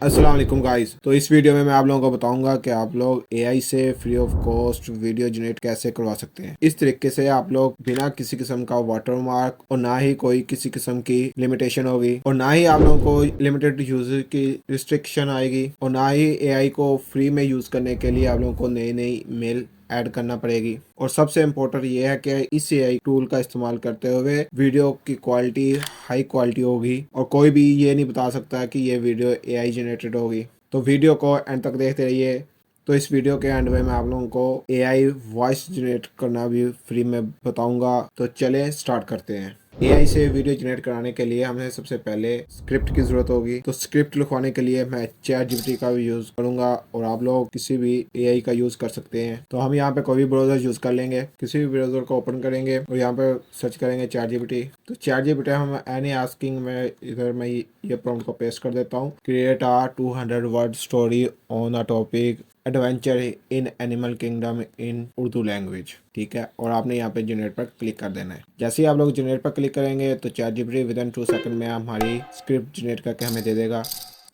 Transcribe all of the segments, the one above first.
अस्सलाम वालेकुम गाइस। तो इस वीडियो में मैं आप लोगों को बताऊंगा कि आप लोग एआई से free of cost video generate कैसे करवा सकते हैं। इस तरीके से आप लोग बिना किसी किस्म का वाटरमार्क और ना ही कोई किसी किस्म की लिमिटेशन होगी और ना ही आप लोगों को लिमिटेड यूजर की रिस्ट्रिक्शन आएगी और ना ही एआई को फ्री में यूज करने के लिए आप लोगों को नई नई मेल ऐड करना पड़ेगी। और सबसे इम्पोर्टेंट ये है कि इस एआई टूल का इस्तेमाल करते हुए वीडियो की क्वालिटी हाई क्वालिटी होगी और कोई भी ये नहीं बता सकता कि ये वीडियो एआई जनरेटेड होगी। तो वीडियो को एंड तक देखते रहिए। तो इस वीडियो के एंड में मैं आप लोगों को एआई वॉइस जनरेट करना भी फ्री में बताऊंगा। तो चले स्टार्ट करते हैं। एआई से वीडियो जनरेट कराने के लिए हमें सबसे पहले स्क्रिप्ट की जरूरत होगी। तो स्क्रिप्ट लिखवाने के लिए मैं चैट जीपीटी का भी यूज करूंगा और आप लोग किसी भी एआई का यूज कर सकते हैं। तो हम यहाँ पे कोई भी ब्राउजर यूज कर लेंगे, किसी भी ब्राउजर को ओपन करेंगे और यहाँ पे सर्च करेंगे चैट जीपीटी। तो चैट जीपीटी हम एनी आस्किंग में इधर मैं ये प्रॉम्प्ट को पेस्ट कर देता हूँ। Create a 200 word story on a topic adventure in animal kingdom in Urdu language. ठीक है, और आपने यहाँ पे जनरेट पर क्लिक कर देना है। जैसे ही आप लोग जनरेट पर क्लिक करेंगे तो chat GPT with in 2 second में हमारी स्क्रिप्ट जनरेट करके हमें दे देगा।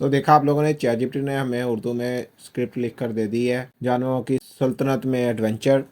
तो देखा आप लोगों ने, चैट जीपीटी ने हमें उर्दू में स्क्रिप्ट लिख कर दे दी है। जानवरों की सल्तनत में एडवेंचर।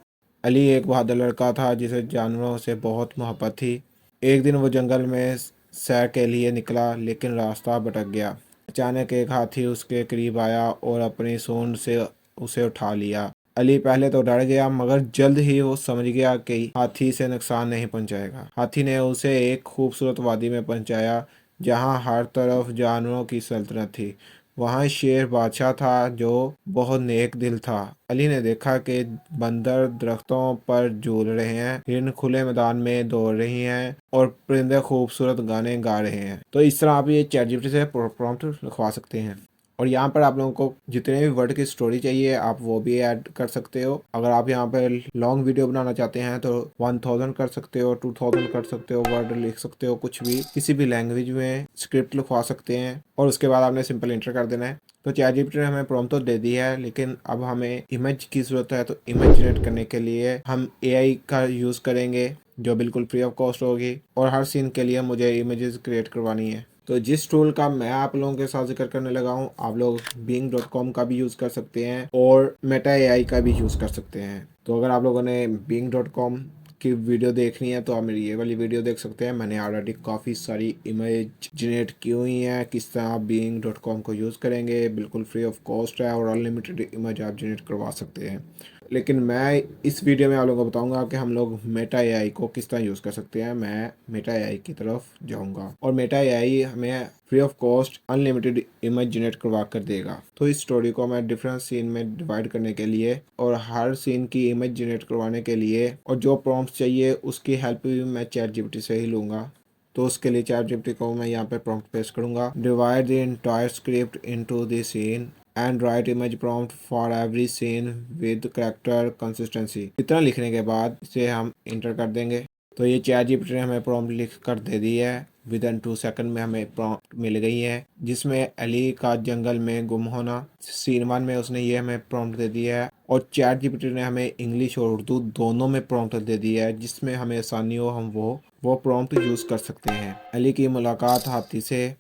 अली एक बहादुर लड़का था जिसे जानवरों से बहुत मोहब्बत थी। एक दिन वो जंगल में सैर के लिए निकला लेकिन रास्ता भटक गया। अचानक एक हाथी उसके करीब आया और अपनी सूंड से उसे उठा लिया। अली पहले तो डर गया मगर जल्द ही वो समझ गया कि हाथी से नुकसान नहीं पहुंचाएगा। हाथी ने उसे एक खूबसूरत वादी में पहुंचाया जहां हर तरफ जानवरों की सल्तनत थी। वहाँ शेर बादशाह था जो बहुत नेक दिल था। अली ने देखा कि बंदर दरख्तों पर झूल रहे हैं, हिरन खुले मैदान में दौड़ रही हैं और परिंदे खूबसूरत गाने गा रहे हैं। तो इस तरह आप ये चैट जीपीटी से प्रॉम्प्ट लिखवा सकते हैं। और यहाँ पर आप लोगों को जितने भी वर्ड की स्टोरी चाहिए आप वो भी ऐड कर सकते हो। अगर आप यहाँ पर लॉन्ग वीडियो बनाना चाहते हैं तो 1000 कर सकते हो, 2000 कर सकते हो, वर्ड लिख सकते हो, कुछ भी किसी भी लैंग्वेज में स्क्रिप्ट लिखवा सकते हैं। और उसके बाद आपने सिंपल इंटर कर देना है। तो चैट जीपीटी ने हमें प्रॉम्प्ट तो दे दी है लेकिन अब हमें इमेज की ज़रूरत है। तो इमेज जनरेट करने के लिए हम एआई का यूज़ करेंगे जो बिल्कुल फ्री ऑफ कॉस्ट होगी और हर सीन के लिए मुझे इमेजेस क्रिएट करवानी है। तो जिस टूल का मैं आप लोगों के साथ जिक्र करने लगा हूँ, आप लोग bing.com का भी यूज़ कर सकते हैं और मेटा एआई का भी यूज़ कर सकते हैं। तो अगर आप लोगों ने bing.com की वीडियो देखनी है तो आप मेरी ये वाली वीडियो देख सकते हैं। मैंने ऑलरेडी काफ़ी सारी इमेज जनरेट की हुई हैं। किस तरह आप bing.com को यूज़ करेंगे, बिल्कुल फ्री ऑफ कॉस्ट है और अनलिमिटेड इमेज आप जनरेट करवा सकते हैं। लेकिन मैं इस वीडियो में आप लोगों को बताऊंगा कि हम लोग मेटा एआई को किस तरह यूज़ कर सकते हैं। मैं मेटा एआई की तरफ जाऊंगा और मेटा एआई हमें free of cost unlimited image generate करवा कर देगा। तो इस स्टोरी को मैं डिफरेंट सीन में डिवाइड करने के लिए और हर सीन की इमेज जनरेट करवाने के लिए और जो प्रॉम्प्ट चाहिए उसकी हेल्प भी मैं चैट जीपीटी से ही लूँगा। तो उसके लिए चैट जीपीटी को मैं यहाँ पे प्रॉम्प्ट पेस्ट करूँगा। Divide the entire script into the scene and write image prompt for every scene with character consistency. इतना लिखने के बाद इसे हम इंटर कर देंगे। तो ये चैट जीपीटी ने हमें प्रॉम्प्ट लिख कर दे दी है। विद इन 2 सेकंड में हमें प्रॉम्प्ट मिल गई है जिसमें अली का जंगल में गुम होना। सीन 1 में उसने ये हमें प्रॉम्प्ट दे दिया है और चैट जीपीटी ने हमें इंग्लिश और उर्दू दोनों में प्रॉम्प्ट दे दिया है जिसमें हमें आसानी हो हम वो प्रॉम्प्ट यूज़ कर सकते हैं। अली की मुलाकात हाथी से,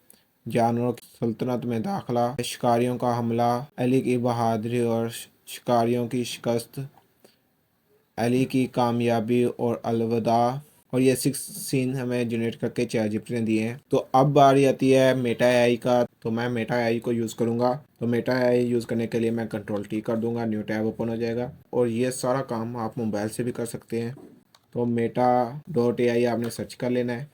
जानवरों की सल्तनत में दाखिला, शिकारियों का हमला, अली की बहादुरी और शिकारियों की शिकस्त, अली की कामयाबी और अलविदा। और ये 6 सीन हमें जनरेट करके चैट जीपीटी ने दिए हैं। तो अब बारी आती है मेटा एआई का। तो मैं मेटा एआई को यूज़ करूँगा। तो मेटा एआई यूज़ करने के लिए मैं कंट्रोल टी कर दूंगा, न्यू टैब ओपन हो जाएगा और ये सारा काम आप मोबाइल से भी कर सकते हैं। तो मेटा.ai आपने सर्च कर लेना है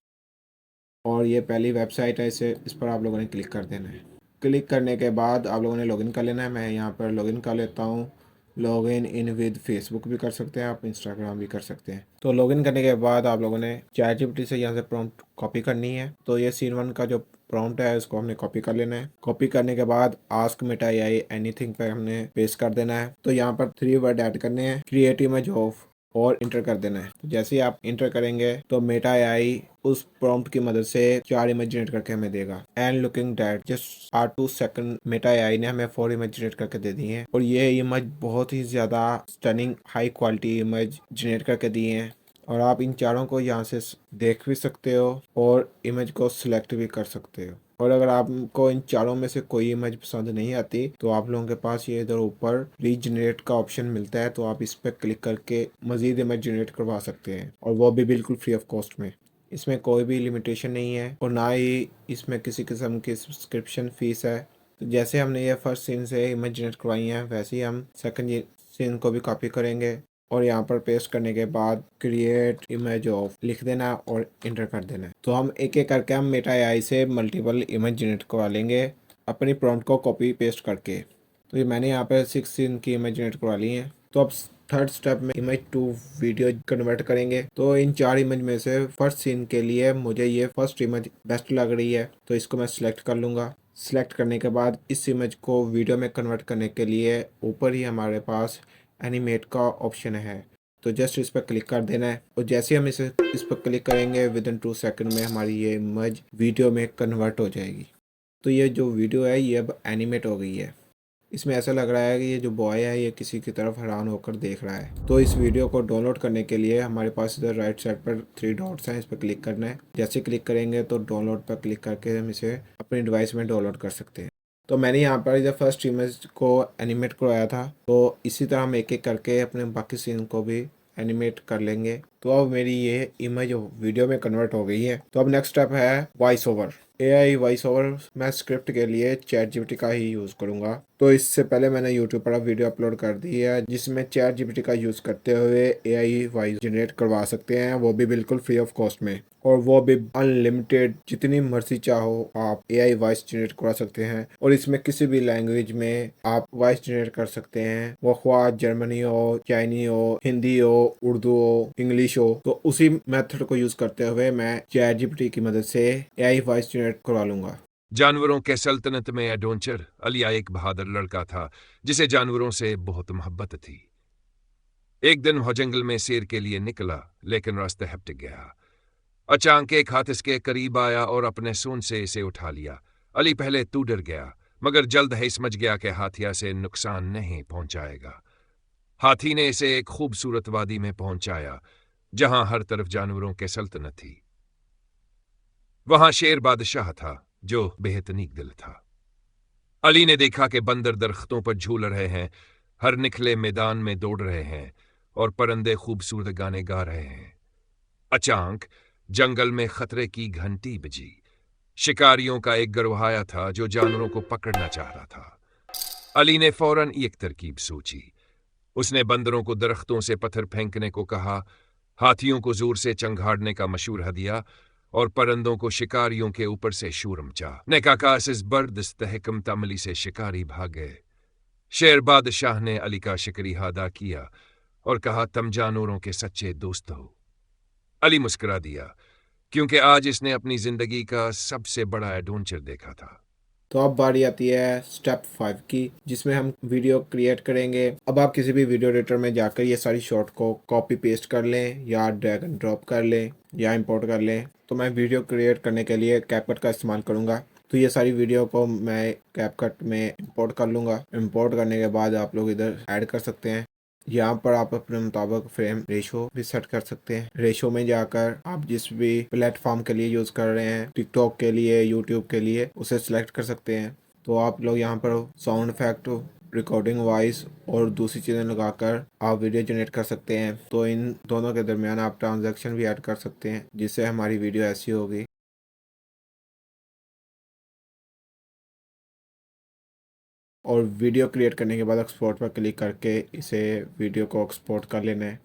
और ये पहली वेबसाइट है, इस पर आप लोगों ने क्लिक कर देना है। क्लिक करने के बाद आप लोगों ने लॉगिन कर लेना है। मैं यहाँ पर लॉगिन कर लेता हूँ। लॉगिन इन विद फेसबुक भी कर सकते हैं आप, इंस्टाग्राम भी कर सकते हैं। तो लॉगिन करने के बाद आप लोगों ने चैट जीपीटी से यहाँ से प्रॉम्प्ट कॉपी करनी है। तो ये सीन 1 का जो प्रॉम्प्ट है उसको हमने कॉपी कर लेना है। कॉपी करने के बाद आस्क मेटा एआई एनीथिंग पे हमने पेस्ट कर देना है। तो यहाँ पर 3 वर्ड ऐड करने हैं, क्रिएट इमेज ऑफ और इंटर कर देना है। तो जैसे ही आप इंटर करेंगे तो मेटा एआई उस प्रॉम्प्ट की मदद से 4 इमेज जनरेट करके हमें देगा। And looking that just 2 second Meta AI ने हमें 4 इमेज जनरेट करके दे दी हैं और ये इमेज बहुत ही ज़्यादा stunning high quality image generate करके दी हैं। और आप इन चारों को यहाँ से देख भी सकते हो और इमेज को सिलेक्ट भी कर सकते हो। और अगर आपको इन चारों में से कोई इमेज पसंद नहीं आती तो आप लोगों के पास ये इधर ऊपर रीजनरेट का ऑप्शन मिलता है, तो आप इस पर क्लिक करके मजीद इमेज जनरेट करवा सकते हैं, और वो भी बिल्कुल फ्री ऑफ कॉस्ट में। इसमें कोई भी लिमिटेशन नहीं है और ना ही इसमें किसी किस्म की सब्सक्रिप्शन फीस है। तो जैसे हमने ये फर्स्ट सीन से इमेज जनरेट करवाई है, वैसे ही हम सेकंड सीन को भी कॉपी करेंगे और यहाँ पर पेस्ट करने के बाद क्रिएट इमेज ऑफ लिख देना और इंटर कर देना। तो हम एक एक करके हम मेटा एआई से मल्टीपल इमेज जनरेट करवा लेंगे अपनी प्रॉम्प्ट को कॉपी पेस्ट करके। तो ये मैंने यहाँ पर 6 सीन की इमेज जनरेट करवा ली है। तो अब थर्ड स्टेप में इमेज टू वीडियो कन्वर्ट करेंगे। तो इन 4 इमेज में से फर्स्ट सीन के लिए मुझे ये फर्स्ट इमेज बेस्ट लग रही है, तो इसको मैं सिलेक्ट कर लूँगा। सिलेक्ट करने के बाद इस इमेज को वीडियो में कन्वर्ट करने के लिए ऊपर ही हमारे पास एनिमेट का ऑप्शन है, तो जस्ट इस पर क्लिक कर देना है और जैसे हम इस पर क्लिक करेंगे विद इन 2 सेकंड में हमारी ये इमेज वीडियो में कन्वर्ट हो जाएगी। तो ये जो वीडियो है ये अब एनिमेट हो गई है। इसमें ऐसा लग रहा है कि ये जो बॉय है ये किसी की तरफ हैरान होकर देख रहा है। तो इस वीडियो को डाउनलोड करने के लिए हमारे पास इधर राइट साइड पर 3 डॉट्स हैं, इस पर क्लिक करना है। जैसे क्लिक करेंगे तो डाउनलोड पर क्लिक करके हम इसे अपने डिवाइस में डाउनलोड कर सकते हैं। तो मैंने यहाँ पर जब फर्स्ट इमेज को एनिमेट करवाया था, तो इसी तरह हम एक एक करके अपने बाकी सीन को भी एनिमेट कर लेंगे। तो अब मेरी ये इमेज वीडियो में कन्वर्ट हो गई है। तो अब नेक्स्ट स्टेप है voice over. AI voice over मैं स्क्रिप्ट के लिए चैट जीपीटी का ही यूज़ करूँगा। तो इससे पहले मैंने यूट्यूब पर वीडियो अपलोड कर दी है जिसमें चैट जीपीटी का यूज़ करते हुए एआई वॉइस जनरेट करवा सकते हैं, वो भी बिल्कुल फ्री ऑफ कॉस्ट में, और वो भी अनलिमिटेड। जितनी मर्जी चाहो आप एआई वॉइस जनरेट करवा सकते हैं और इसमें किसी भी लैंग्वेज में आप वॉइस जनरेट कर सकते हैं, वो ख्वाह जर्मनी हो, चाइनी हो, हिंदी हो, उर्दू हो, इंग्लिश हो। तो उसी मेथड को यूज़ करते हुए मैं चैट जीपीटी की मदद से एआई वॉइस जनरेट करवा लूंगा। जानवरों के सल्तनत में एडवेंचर। अलिया एक बहादुर लड़का था जिसे जानवरों से बहुत मोहब्बत थी। एक दिन वह जंगल में सैर के लिए निकला, लेकिन रास्ते हटक गया। अचानक एक हाथ इसके करीब आया और अपने सूंड से इसे उठा लिया। अली पहले तो डर गया, मगर जल्द ही समझ गया कि हाथिया से नुकसान नहीं पहुंचाएगा। हाथी ने इसे एक खूबसूरत वादी में पहुंचाया जहां हर तरफ जानवरों के सल्तनत थी। वहां शेर बादशाह था जो बेहद नेक दिल था। अली ने देखा कि बंदर दरख्तों पर झूल रहे हैं, हर निखले मैदान में दौड़ रहे हैं और परिंदे खूबसूरत गाने गा रहे हैं। अचानक जंगल में खतरे की घंटी बजी। शिकारियों का एक गिरोह आया था जो जानवरों को पकड़ना चाह रहा था। अली ने फौरन एक तरकीब सोची। उसने बंदरों को दरख्तों से पत्थर फेंकने को कहा, हाथियों को जोर से चंगाड़ने का मशवरा दिया और परिंदों को शिकारियों के ऊपर से शूर मचा। नेकाकास इस बर्दस्त हिकमत अमली से शिकारी भाग गए। शेर बादशाह ने अली का शुक्रिया अदा किया और कहा, तुम जानवरों के सच्चे दोस्त हो। अली मुस्कुरा दिया क्योंकि आज इसने अपनी जिंदगी का सबसे बड़ा एडवेंचर देखा था। तो अब बारी आती है स्टेप 5 की, जिसमें हम वीडियो क्रिएट करेंगे। अब आप किसी भी वीडियो एडिटर में जाकर ये सारी शॉट को कॉपी पेस्ट कर लें या ड्रैग एंड ड्रॉप कर लें या इंपोर्ट कर लें। तो मैं वीडियो क्रिएट करने के लिए कैपकट का इस्तेमाल करूँगा। तो ये सारी वीडियो को मैं कैपकट में इंपोर्ट कर लूँगा। इंपोर्ट करने के बाद आप लोग इधर ऐड कर सकते हैं। यहाँ पर आप अपने मुताबिक फ्रेम रेशो भी सेट कर सकते हैं। रेशो में जाकर आप जिस भी प्लेटफॉर्म के लिए यूज़ कर रहे हैं, टिकटॉक के लिए, यूट्यूब के लिए, उसे सिलेक्ट कर सकते हैं। तो आप लोग यहाँ पर साउंड इफेक्ट, रिकॉर्डिंग वॉइस और दूसरी चीज़ें लगाकर आप वीडियो जनरेट कर सकते हैं। तो इन दोनों के दरमियान आप ट्रांजैक्शन भी ऐड कर सकते हैं जिससे हमारी वीडियो ऐसी होगी। और वीडियो क्रिएट करने के बाद एक्सपोर्ट पर क्लिक करके इसे वीडियो को एक्सपोर्ट कर लेना है।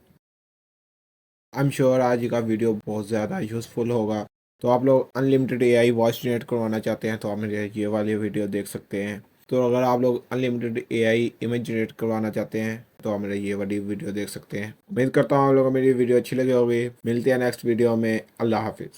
आई एम श्योर आज का वीडियो बहुत ज़्यादा यूज़फुल होगा। तो आप लोग अनलिमिटेड एआई वॉइस जनरेट करवाना चाहते हैं तो आप मेरे ये वाली वीडियो देख सकते हैं। तो अगर आप लोग अनलिमिटेड एआई इमेज जनरेट करवाना चाहते हैं तो आप मेरे ये वाली वीडियो देख सकते हैं। उम्मीद करता हूँ आप लोगों को मेरी वीडियो अच्छी लगी होगी। मिलते हैं नेक्स्ट वीडियो में। अल्लाह हाफिज़।